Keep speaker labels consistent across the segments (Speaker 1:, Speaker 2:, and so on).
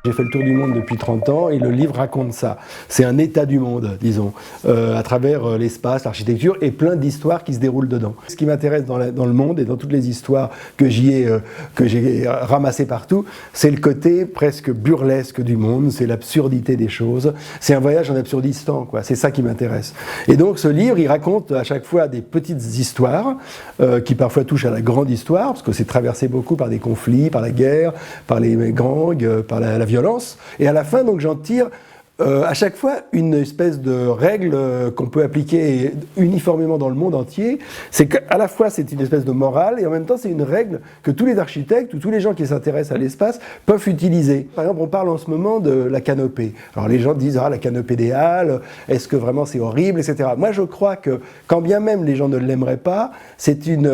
Speaker 1: J'ai fait le tour du monde depuis 30 ans et le livre raconte ça. C'est un état du monde, disons, à travers l'espace, l'architecture et plein d'histoires qui se déroulent dedans. Ce qui m'intéresse dans le monde et dans toutes les histoires que j'ai ramassées partout, c'est le côté presque burlesque du monde, c'est l'absurdité des choses. C'est un voyage en absurdistan, quoi. C'est ça qui m'intéresse. Et donc ce livre, il raconte à chaque fois des petites histoires qui parfois touchent à la grande histoire, parce que c'est traversé beaucoup par des conflits, par la guerre, par les gangs, par la violence. Et à la fin, donc, j'en tire à chaque fois une espèce de règle qu'on peut appliquer uniformément dans le monde entier. C'est qu'à la fois c'est une espèce de morale et en même temps c'est une règle que tous les architectes ou tous les gens qui s'intéressent à l'espace peuvent utiliser. Par exemple, on parle en ce moment de la canopée. Alors les gens disent la canopée des Halles, est-ce que vraiment c'est horrible, etc. Moi je crois que quand bien même les gens ne l'aimeraient pas, c'est une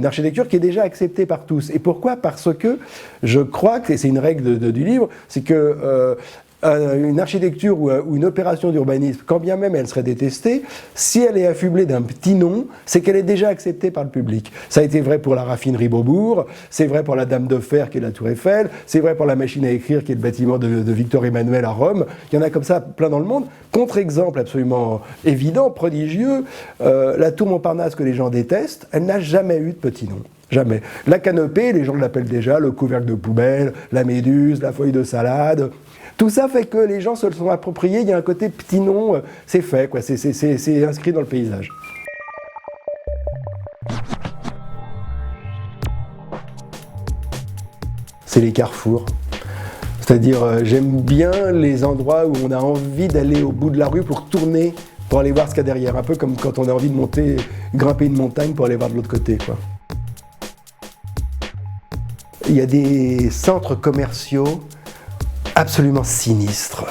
Speaker 1: architecture qui est déjà acceptée par tous. Et pourquoi ? Parce que je crois que, et c'est une règle du livre, c'est que une architecture ou une opération d'urbanisme, quand bien même elle serait détestée, si elle est affublée d'un petit nom, c'est qu'elle est déjà acceptée par le public. Ça a été vrai pour la raffinerie Beaubourg, c'est vrai pour la Dame de Fer qui est la Tour Eiffel, c'est vrai pour la machine à écrire qui est le bâtiment de Victor Emmanuel à Rome. Il y en a comme ça plein dans le monde. Contre-exemple absolument évident, prodigieux, la Tour Montparnasse que les gens détestent, elle n'a jamais eu de petit nom. Jamais. La canopée, les gens l'appellent déjà le couvercle de poubelle, la méduse, la feuille de salade. Tout ça fait que les gens se le sont appropriés, il y a un côté petit nom, c'est fait, quoi. C'est inscrit dans le paysage. C'est les carrefours. C'est-à-dire, j'aime bien les endroits où on a envie d'aller au bout de la rue pour tourner, pour aller voir ce qu'il y a derrière. Un peu comme quand on a envie de grimper une montagne pour aller voir de l'autre côté, quoi. Il y a des centres commerciaux absolument sinistre.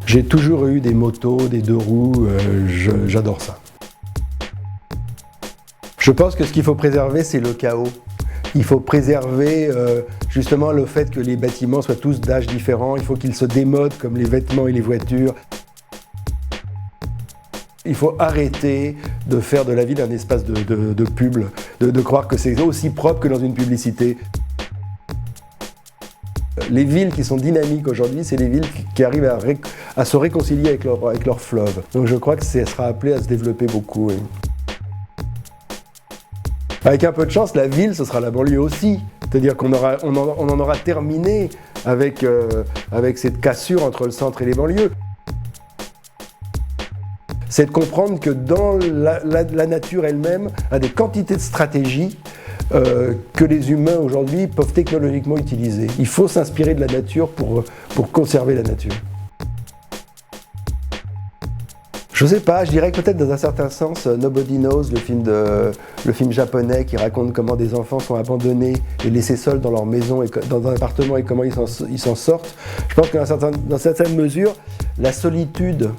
Speaker 1: J'ai toujours eu des motos, des deux roues, j'adore ça. Je pense que ce qu'il faut préserver, c'est le chaos. Il faut préserver justement le fait que les bâtiments soient tous d'âge différents, il faut qu'ils se démodent comme les vêtements et les voitures. Il faut arrêter de faire de la ville un espace de pub, de croire que c'est aussi propre que dans une publicité. Les villes qui sont dynamiques aujourd'hui, c'est les villes qui arrivent à se réconcilier avec leur fleuve. Donc je crois que ça sera appelé à se développer beaucoup. Oui. Avec un peu de chance, la ville, ce sera la banlieue aussi. C'est-à-dire qu'on en aura terminé avec cette cassure entre le centre et les banlieues. C'est de comprendre que dans la nature elle-même a des quantités de stratégies que les humains aujourd'hui peuvent technologiquement utiliser. Il faut s'inspirer de la nature pour conserver la nature. Je sais pas, je dirais que peut-être dans un certain sens, Nobody Knows, le film japonais qui raconte comment des enfants sont abandonnés et laissés seuls dans leur maison, et dans un appartement et comment ils s'en sortent. Je pense que dans certaines mesures, la solitude,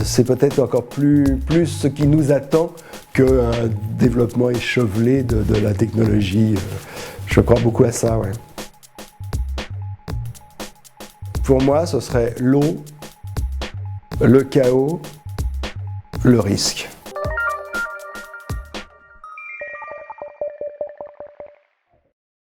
Speaker 1: c'est peut-être encore plus ce qui nous attend qu'un développement échevelé de la technologie. Je crois beaucoup à ça, ouais. Pour moi, ce serait l'eau, le chaos, le risque.